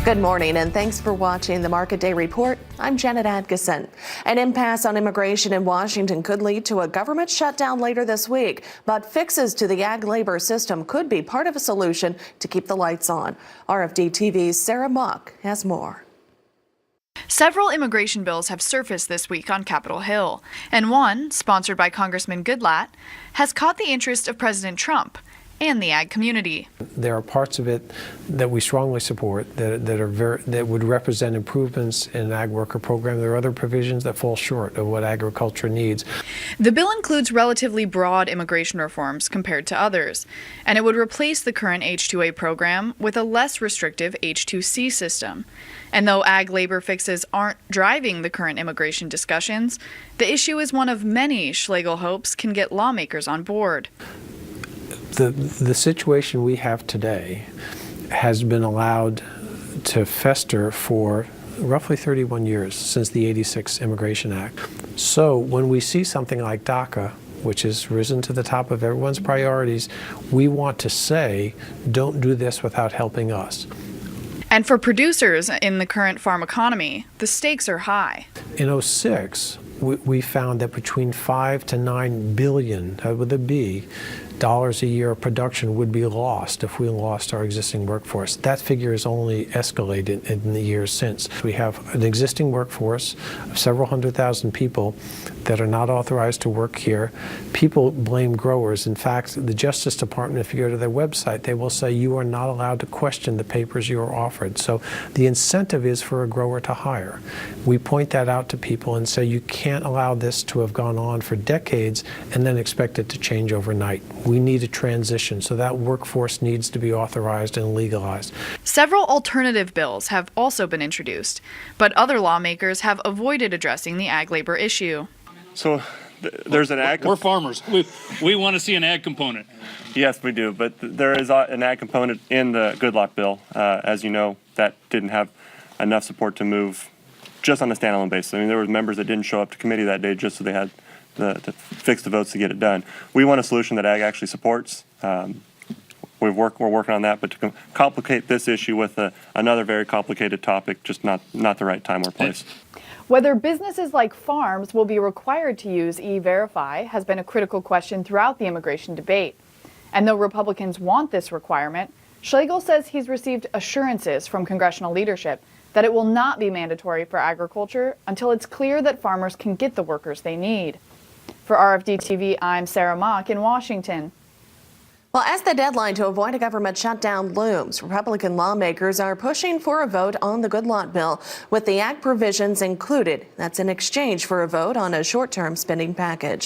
Good morning and thanks for watching the Market Day Report. I'm Janet Adkison. An impasse on immigration in Washington could lead to a government shutdown later this week, but fixes to the ag labor system could be part of a solution to keep the lights on. RFD-TV's Sarah Mock has more. Several immigration bills have surfaced this week on Capitol Hill, and one, sponsored by Congressman Goodlatte, has caught the interest of President Trump and the ag community. There are parts of it that we strongly support that would represent improvements in the ag worker program. There are other provisions that fall short of what agriculture needs. The bill includes relatively broad immigration reforms compared to others, and it would replace the current H-2A program with a less restrictive H-2C system. And though ag labor fixes aren't driving the current immigration discussions, the issue is one of many Schlegel hopes can get lawmakers on board. The situation we have today has been allowed to fester for roughly 31 years since the '86 Immigration Act. So when we see something like DACA, which has risen to the top of everyone's priorities, we want to say, don't do this without helping us. And for producers in the current farm economy, the stakes are high. In '06, we found that between $5 to $9 billion, with a B, dollars a year of production would be lost if we lost our existing workforce. That figure has only escalated in the years since. We have an existing workforce of several 100,000 people that are not authorized to work here. People blame growers. In fact, the Justice Department, if you go to their website, they will say you are not allowed to question the papers you are offered. So the incentive is for a grower to hire. We point that out to people and say you can't allow this to have gone on for decades and then expect it to change overnight. We need a transition, so that workforce needs to be authorized and legalized. Several alternative bills have also been introduced, but other lawmakers have avoided addressing the ag labor issue. So there's an ag. We're farmers. We want to see an ag component. Yes, we do, but there is an ag component in the Goodlatte bill. As you know, that didn't have enough support to move just on a standalone basis. I mean, there were members that didn't show up to committee that day just so they had to fix the votes to get it done. We want a solution that ag actually supports. We're working on that, but to complicate this issue with another very complicated topic, just not the right time or place. Whether businesses like farms will be required to use E-Verify has been a critical question throughout the immigration debate. And though Republicans want this requirement, Schlegel says he's received assurances from congressional leadership that it will not be mandatory for agriculture until it's clear that farmers can get the workers they need. For RFD-TV, I'm Sarah Mock in Washington. Well, as the deadline to avoid a government shutdown looms, Republican lawmakers are pushing for a vote on the Goodlatte bill with the ag provisions included. That's in exchange for a vote on a short-term spending package.